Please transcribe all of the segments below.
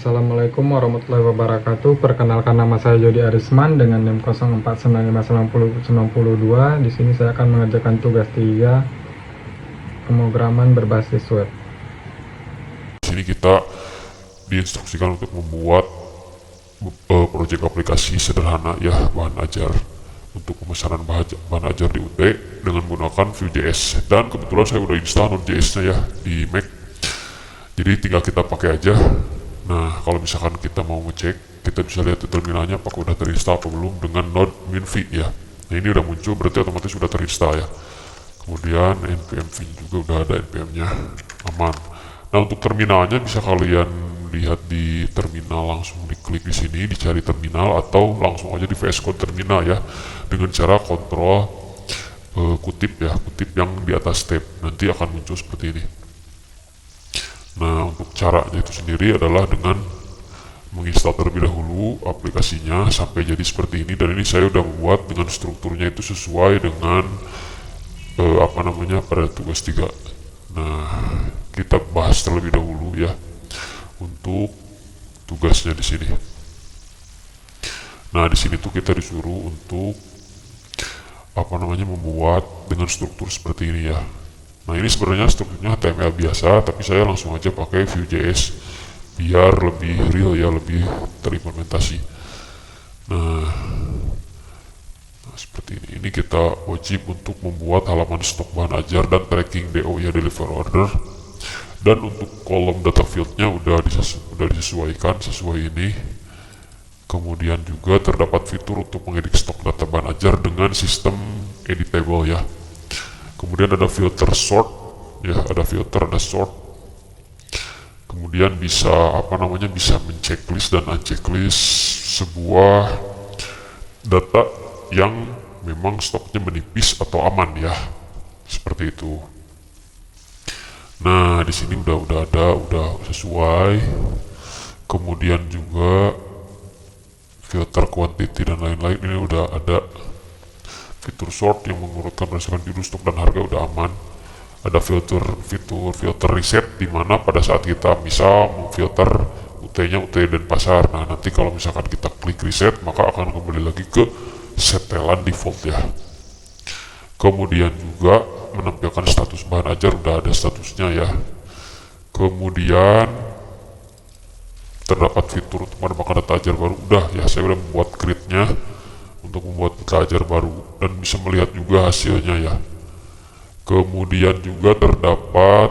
Assalamualaikum warahmatullahi wabarakatuh. Perkenalkan, nama saya Jody Arisman dengan NIM 04959092. Di sini saya akan mengerjakan tugas 3 pemrograman berbasis web. Di sini kita diinstruksikan untuk membuat proyek aplikasi sederhana ya, bahan ajar untuk pemesanan bahan ajar di UT dengan menggunakan Vue.js, dan kebetulan saya udah install Node.js nya ya di Mac, jadi tinggal kita pakai aja. Nah, kalau misalkan kita mau ngecek, kita bisa lihat di terminalnya apakah udah terinstall atau belum dengan node minv ya. Nah, ini udah muncul, berarti otomatis sudah terinstall ya. Kemudian npm v juga udah ada npm-nya, aman. Nah, untuk terminalnya bisa kalian lihat di terminal, langsung diklik di sini, dicari terminal, atau langsung aja di VS Code terminal ya, dengan cara kontrol kutip ya, kutip yang di atas tab, nanti akan muncul seperti ini. Nah, untuk caranya itu sendiri adalah dengan menginstal terlebih dahulu aplikasinya sampai jadi seperti ini, dan ini saya udah membuat dengan strukturnya itu sesuai dengan pada tugas 3. Nah, kita bahas terlebih dahulu ya untuk tugasnya di sini. Nah, di sini tuh kita disuruh untuk membuat dengan struktur seperti ini ya. Nah, ini sebenarnya strukturnya HTML biasa, tapi saya langsung aja pakai Vue.js biar lebih real ya, lebih terimplementasi. Nah, seperti ini. Ini kita wajib untuk membuat halaman stok bahan ajar dan tracking DO ya, deliver order. Dan untuk kolom data fieldnya udah disesuaikan sesuai ini. Kemudian juga terdapat fitur untuk mengedit stok data bahan ajar dengan sistem editable ya. Kemudian ada filter sort ya, ada filter, ada sort. Kemudian bisa bisa menceklis dan unchecklist sebuah data yang memang stoknya menipis atau aman ya, seperti itu. Nah, di sini udah sesuai. Kemudian juga filter quantity dan lain-lain, ini udah ada. Fitur sort yang mengurutkan berdasarkan judul, stok, dan harga udah aman. Ada fitur reset, di mana pada saat kita misal memfilter UT-nya UT dan pasar. Nah, nanti kalau misalkan kita klik reset, maka akan kembali lagi ke setelan default ya. Kemudian juga menampilkan status bahan ajar, udah ada statusnya ya. Kemudian terdapat fitur untuk menambahkan data ajar baru, udah ya, saya udah membuat grid-nya untuk membuat data ajar baru dan bisa melihat juga hasilnya ya. Kemudian juga terdapat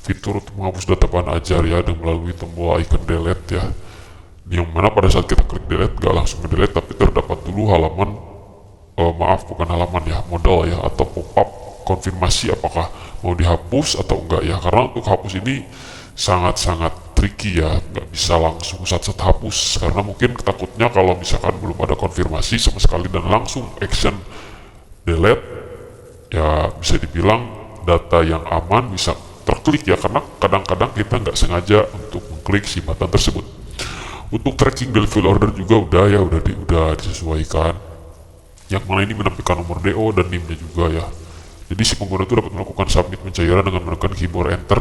fitur untuk menghapus data bahan ajar ya, dengan melalui tombol icon delete ya, yang mana pada saat kita klik delete gak langsung delete, tapi terdapat dulu modal ya, atau pop-up konfirmasi apakah mau dihapus atau enggak ya. Karena untuk hapus ini sangat-sangat tricky ya, nggak bisa langsung sat-sat hapus, karena mungkin takutnya kalau misalkan belum ada konfirmasi sama sekali dan langsung action delete ya, bisa dibilang data yang aman bisa terklik ya, karena kadang-kadang kita nggak sengaja untuk mengklik si button tersebut. Untuk tracking delivery order juga udah disesuaikan, yang mana ini menampilkan nomor DO dan NIM-nya juga ya. Jadi si pengguna itu dapat melakukan submit pencairan dengan menekan keyboard enter,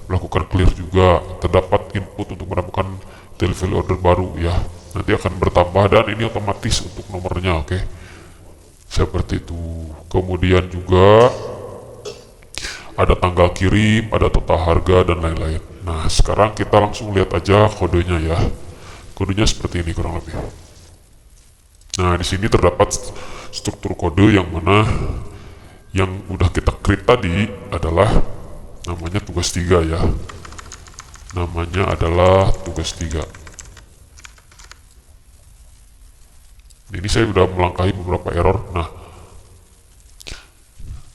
melakukan clear juga. Terdapat input untuk menemukan delivery order baru ya, nanti akan bertambah, dan ini otomatis untuk nomornya, oke. Seperti itu. Kemudian juga ada tanggal kirim, ada total harga, dan lain-lain. Nah, sekarang kita langsung lihat aja kodenya ya. Kodenya seperti ini kurang lebih. Nah, di sini terdapat struktur kode, yang mana yang udah kita create tadi adalah namanya tugas 3 ya. Namanya adalah tugas 3. Ini saya udah melangkahi beberapa error.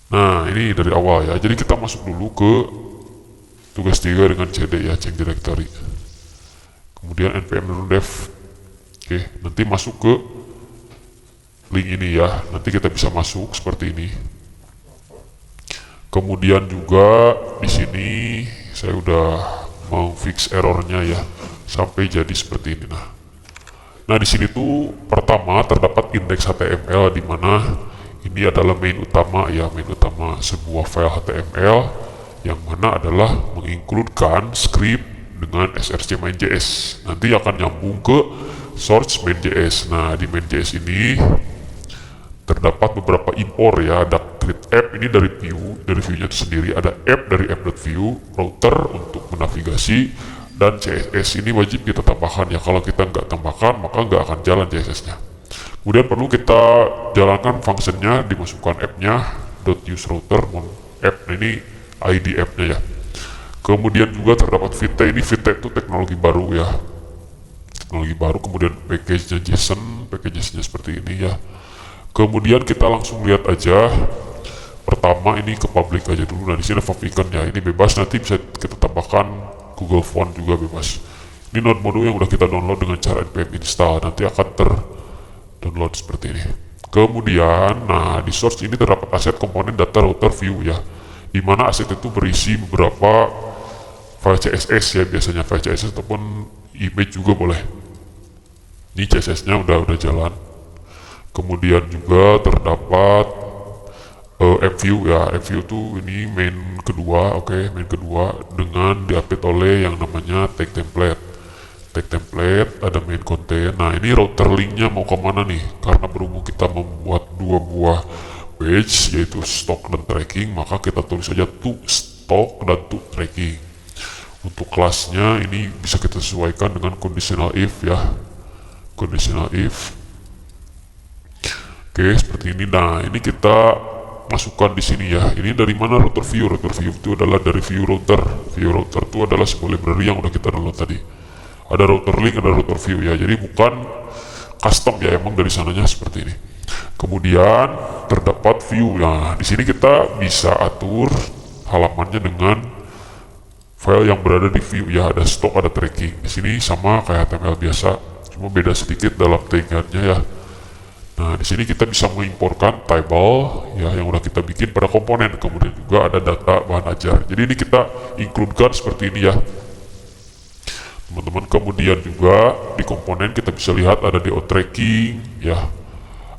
Nah, ini dari awal ya. Jadi kita masuk dulu ke tugas 3 dengan cd ya, change directory. Kemudian npm dev. Oke, nanti masuk ke link ini ya. Nanti kita bisa masuk seperti ini. Kemudian juga di sini saya udah mau fix errornya ya, sampai jadi seperti ini. Nah, di sini tuh pertama terdapat index HTML, di mana ini adalah main utama ya, main utama sebuah file HTML yang mana adalah mengincludekan script dengan src main.js. Nanti akan nyambung ke source main.js. Nah, di main.js ini terdapat beberapa impor ya. Ada create app ini dari view-nya itu sendiri, ada app dari app.view, router untuk menavigasi, dan CSS ini wajib kita tambahkan ya. Kalau kita nggak tambahkan maka nggak akan jalan CSS-nya. Kemudian perlu kita jalankan fungsinya, dimasukkan app-nya .useRouter app, ini ID app-nya ya. Kemudian juga terdapat Vite, ini Vite itu teknologi baru ya, teknologi baru. Kemudian package-nya JSON, package-nya seperti ini ya. Kemudian kita langsung lihat aja. Pertama ini ke public aja dulu. Nah, di sini favicon ya, ini bebas, nanti bisa kita tambahkan Google Font juga bebas. Ini node module yang udah kita download dengan cara npm install, nanti akan download seperti ini. Kemudian, nah di source ini terdapat aset komponen data router view ya, dimana aset itu berisi beberapa file CSS ya, biasanya file CSS ataupun image juga boleh. Ini CSS-nya udah jalan. Kemudian juga terdapat AppView ya, AppView itu ini main kedua, main kedua dengan diupdate oleh yang namanya tag template. Tag template, ada main content. Nah, ini router linknya mau kemana nih? Karena berhubung kita membuat dua buah page, yaitu stock dan tracking, maka kita tulis saja to stock dan to tracking. Untuk kelasnya ini bisa kita sesuaikan dengan conditional if ya, conditional if. Oke, seperti ini. Nah, ini kita masukkan di sini ya. Ini dari mana router view? Router view itu adalah dari view router. View router itu adalah sebuah library yang udah kita download tadi. Ada router link, ada router view ya. Jadi bukan custom ya, emang dari sananya seperti ini. Kemudian terdapat view. Nah, di sini kita bisa atur halamannya dengan file yang berada di view ya. Ada stock, ada tracking. Di sini sama kayak HTML biasa, cuma beda sedikit dalam tagnya ya. Nah, di sini kita bisa mengimporkan table ya yang udah kita bikin pada komponen. Kemudian juga ada data bahan ajar. Jadi ini kita includekan seperti ini ya, teman-teman. Kemudian juga di komponen kita bisa lihat ada DO tracking ya,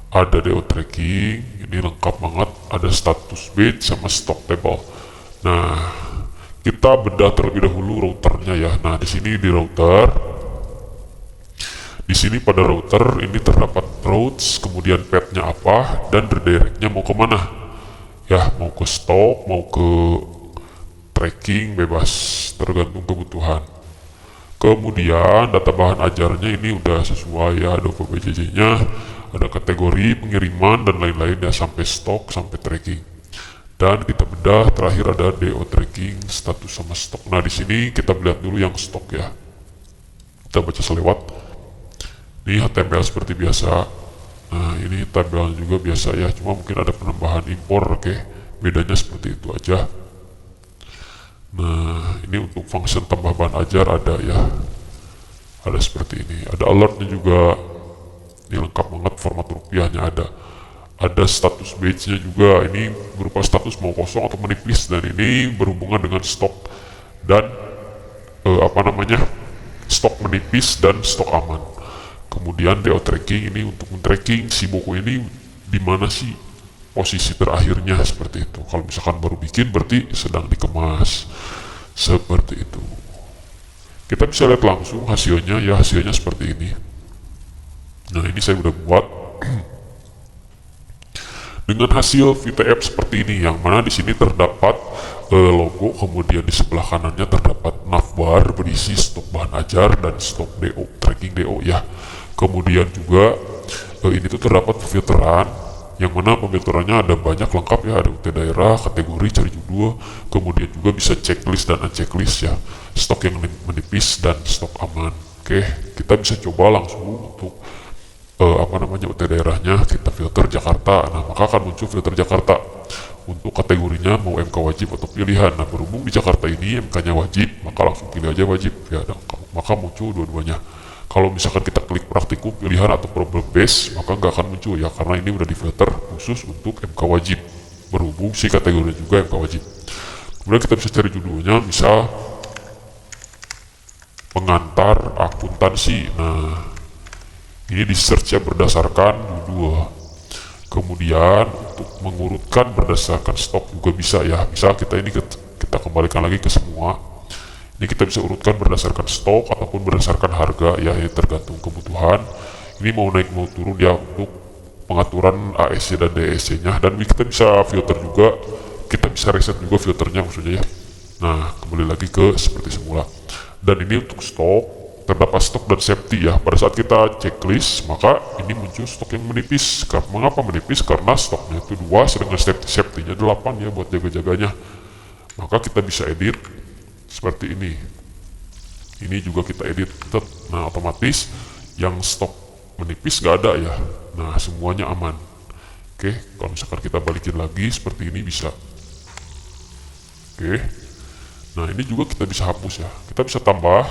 ada DO tracking, ini lengkap banget. Ada status page sama stock table. Nah, kita bedah terlebih dahulu routernya ya. Nah, di sini di router, di sini pada router ini terdapat routes, kemudian path-nya apa, dan redirectnya mau kemana ya, mau ke stock, mau ke tracking, bebas tergantung kebutuhan. Kemudian data bahan ajarnya ini udah sesuai ya, ada PBJJ-nya, ada kategori pengiriman dan lain-lain ya, sampai stock, sampai tracking. Dan kita bedah terakhir ada DO tracking, status sama stock. Nah, di sini kita lihat dulu yang stock ya, kita baca selewat. Ini HTML seperti biasa. Nah, ini tabelnya juga biasa ya, cuma mungkin ada penambahan impor. Bedanya seperti itu aja. Nah, ini untuk function tambah bahan ajar ada ya, ada seperti ini. Ada alertnya juga, ini lengkap banget, format rupiahnya ada status page-nya juga, ini berupa status mau kosong atau menipis, dan ini berhubungan dengan stok dan stok menipis dan stok aman. Kemudian DO tracking ini untuk men-tracking si buku ini di mana sih posisi terakhirnya, seperti itu. Kalau misalkan baru bikin berarti sedang dikemas, seperti itu. Kita bisa lihat langsung hasilnya ya, hasilnya seperti ini. Nah, ini saya udah buat dengan hasil Vite app seperti ini, yang mana di sini terdapat logo, kemudian di sebelah kanannya terdapat navbar berisi stok bahan ajar dan stok DO tracking DO ya. Kemudian juga ini tuh terdapat filteran, yang mana pemfilterannya ada banyak lengkap ya, ada UT daerah, kategori, cari judul, kemudian juga bisa checklist dan unchecklist ya, stok yang menipis dan stok aman. Kita bisa coba langsung untuk UT daerahnya kita filter Jakarta. Nah, maka akan muncul filter Jakarta. Untuk kategorinya mau MK wajib atau pilihan. Nah, berhubung di Jakarta ini MK-nya wajib, maka langsung pilih aja wajib ya, maka muncul dua-duanya. Kalau misalkan kita klik praktikum pilihan atau problem base, maka nggak akan muncul ya, karena ini udah difilter khusus untuk MK wajib, berhubung si kategorinya juga MK wajib. Kemudian kita bisa cari judulnya, misal pengantar akuntansi. Nah, ini di search ya berdasarkan judul. Kemudian untuk mengurutkan berdasarkan stok juga bisa ya. Misal kita ini kita kita kembalikan lagi ke semua. Ini kita bisa urutkan berdasarkan stok ataupun berdasarkan harga ya, ini tergantung kebutuhan. Ini mau naik mau turun ya untuk pengaturan ASC dan DSC nya, dan kita bisa filter juga, kita bisa reset juga filternya maksudnya ya. Nah, kembali lagi ke seperti semula. Dan ini untuk stok, terdapat stok dan safety ya. Pada saat kita checklist, maka ini muncul stok yang menipis. Mengapa menipis? Karena stoknya itu 2, sedangkan safety-nya 8 ya buat jaga-jaganya. Maka kita bisa edit seperti ini. Ini juga kita edit. Nah, otomatis yang stok menipis gak ada ya. Nah, semuanya aman. Oke, kalau misalkan kita balikin lagi seperti ini bisa. Oke. Nah, ini juga kita bisa hapus ya. Kita bisa tambah.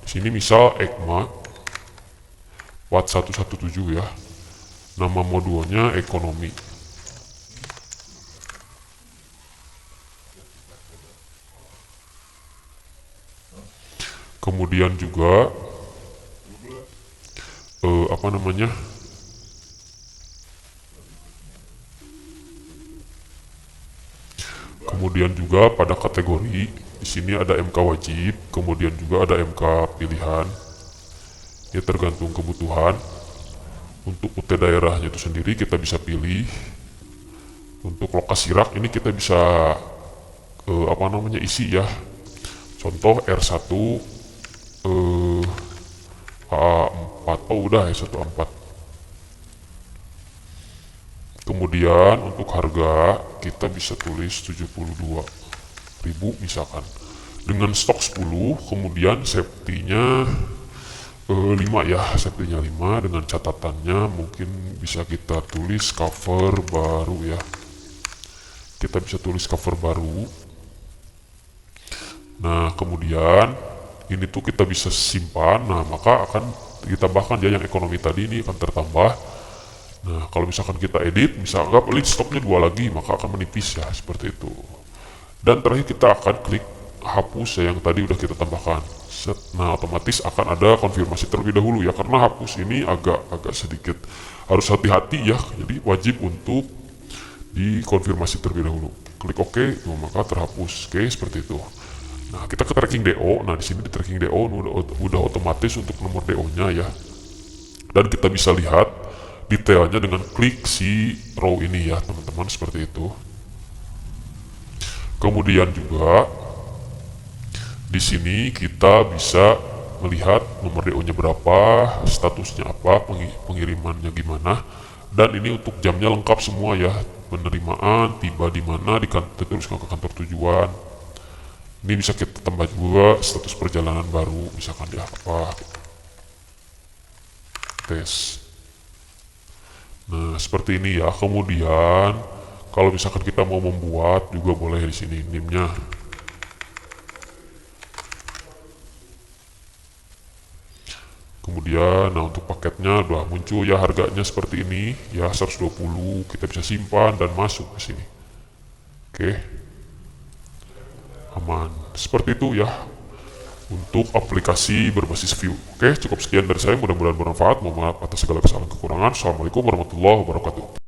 Di sini misal ECMA Watt 117 ya. Nama modulnya ekonomi. Kemudian juga apa namanya? Kemudian juga pada kategori di sini ada MK wajib, kemudian juga ada MK pilihan. Ya tergantung kebutuhan. Untuk UT daerahnya itu sendiri kita bisa pilih. Untuk lokasi rak ini kita bisa apa namanya isi ya. Contoh R1 A4, oh udah ya 14. Kemudian untuk harga kita bisa tulis 72.000 misalkan. Dengan stok 10, kemudian safety-nya 5 ya, safety-nya 5, dengan catatannya mungkin bisa kita tulis cover baru ya. Kita bisa tulis cover baru. Nah, kemudian ini tuh kita bisa simpan. Nah, maka akan ditambahkan dia yang ekonomi tadi ini akan tertambah. Nah, kalau misalkan kita edit, misalkan anggap stoknya 2 lagi, maka akan menipis ya, seperti itu. Dan terakhir kita akan klik hapus ya, yang tadi udah kita tambahkan. Set. Nah, otomatis akan ada konfirmasi terlebih dahulu ya, karena hapus ini agak sedikit harus hati-hati ya. Jadi wajib untuk dikonfirmasi terlebih dahulu. Klik OK, maka terhapus. Oke, seperti itu. Nah, kita ke tracking DO. Nah, di sini di tracking DO udah otomatis untuk nomor DO-nya ya. Dan kita bisa lihat detailnya dengan klik si row ini ya, teman-teman, seperti itu. Kemudian juga di sini kita bisa melihat nomor DO-nya berapa, statusnya apa, pengirimannya gimana, dan ini untuk jamnya lengkap semua ya. Penerimaan, tiba di mana, dituliskan ke kantor tujuan. Ini bisa kita tambah juga status perjalanan baru, misalkan dia apa, tes. Nah, seperti ini ya. Kemudian kalau misalkan kita mau membuat juga boleh di sini NIM-nya. Kemudian, nah untuk paketnya udah muncul ya, harganya seperti ini ya, 120. Kita bisa simpan dan masuk ke sini. Oke. Aman. Seperti itu ya untuk aplikasi berbasis view. Oke, cukup sekian dari saya, mudah-mudahan bermanfaat. Mohon maaf atas segala kesalahan kekurangan. Assalamualaikum warahmatullahi wabarakatuh.